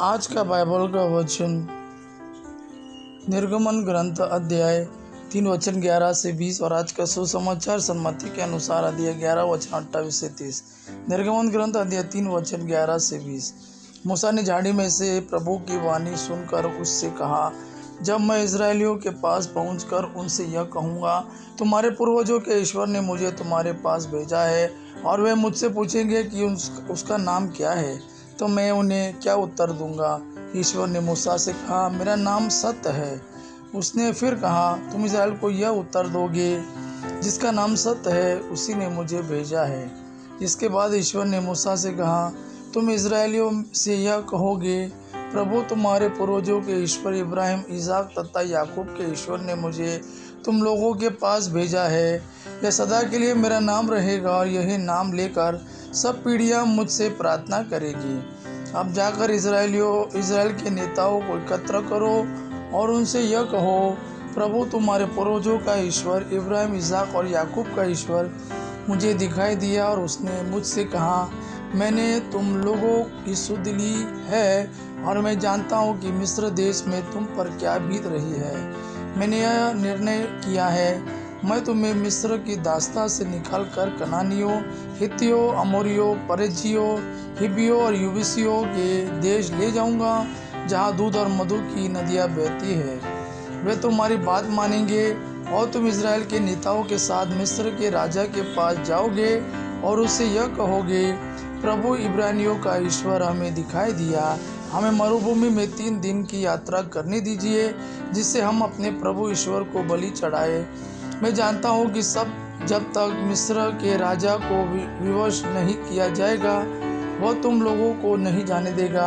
आज का बाइबल का वचन निर्गमन ग्रंथ अध्याय 3 वचन 11 से 20 और आज का सुसमाचार सन्मति के अनुसार अध्याय 11 वचन 28 से 30। निर्गमन ग्रंथ अध्याय 3 वचन 11 से 20। मूसा ने झाड़ी में से प्रभु की वाणी सुनकर उससे कहा, जब मैं इजरायलियों के पास पहुंचकर उनसे यह कहूँगा, तुम्हारे पूर्वजों के ईश्वर ने मुझे तुम्हारे पास भेजा है, और वे मुझसे पूछेंगे कि उसका नाम क्या है, तो मैं उन्हें क्या उत्तर दूंगा। ईश्वर ने मूसा से कहा, मेरा नाम सत्य है। उसने फिर कहा, तुम इस्राएल को यह उत्तर दोगे, जिसका नाम सत्य है उसी ने मुझे भेजा है। इसके बाद ईश्वर ने मूसा से कहा, तुम इजरायलियों से यह कहोगे, प्रभु तुम्हारे पूर्वजों के ईश्वर इब्राहिम, इसहाक तथा याकूब के ईश्वर ने मुझे तुम लोगों के पास भेजा है। यह सदा के लिए मेरा नाम रहेगा, और यही नाम लेकर सब पीढ़ियां मुझसे प्रार्थना करेगी। अब जाकर इजराइल के नेताओं को एकत्र करो और उनसे यह कहो, प्रभु तुम्हारे पूर्वजों का ईश्वर इब्राहिम, इसहाक और याकूब का ईश्वर मुझे दिखाई दिया, और उसने मुझसे कहा, मैंने तुम लोगों की सुध ली है, और मैं जानता हूँ कि मिस्र देश में तुम पर क्या बीत रही है। मैंने यह निर्णय किया है, मैं तुम्हें मिस्र की दास्ता से निकालकर कनानियों, हित्तियों, अमोरियों, परिज्जियों, हिब्बियों और यबूसियों के देश ले जाऊंगा, जहाँ दूध और मधु की नदियाँ बहती है। वे तुम्हारी बात मानेंगे, और तुम इजराइल के नेताओं के साथ मिस्र के राजा के पास जाओगे और उससे यह कहोगे, प्रभु इब्रानियों का ईश्वर हमें दिखाई दिया, हमें मरुभूमि में 3 दिन की यात्रा करने दीजिए, जिससे हम अपने प्रभु ईश्वर को बलि चढ़ाए। मैं जानता हूँ कि जब तक मिस्र के राजा को विवश नहीं किया जाएगा, वह तुम लोगों को नहीं जाने देगा।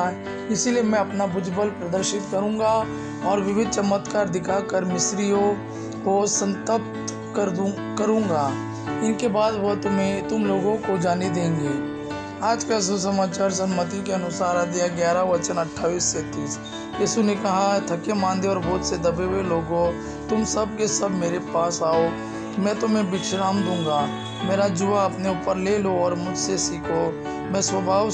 इसीलिए मैं अपना भुजबल प्रदर्शित करूँगा और विविध चमत्कार दिखाकर मिस्रियों को संतप्त करूँगा। इनके बाद वह तुम लोगों को जाने देंगे। आज का सुसमाचार सन्मति के अनुसार अध्याय 11 वचन 28 से 30। यीशु ने कहा, थके मांदे और बोझ से दबे हुए लोगों, तुम सब के सब मेरे पास आओ, मैं तुम्हें विश्राम दूंगा। मेरा जुआ अपने ऊपर ले लो और मुझसे सीखो। मैं स्वभाव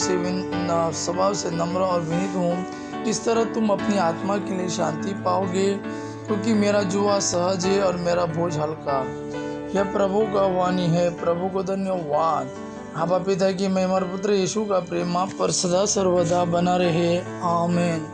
से नम्र और विनीत हूँ। इस तरह तुम अपनी आत्मा के लिए शांति पाओगे, क्योंकि मेरा जुआ सहज है और मेरा बोझ हल्का। यह प्रभु का वाणी है। प्रभु को धन्यवाद। आबा पिता की महिमा, पुत्र यीशु का प्रेम आप पर सदा सर्वदा बना रहे। आमीन।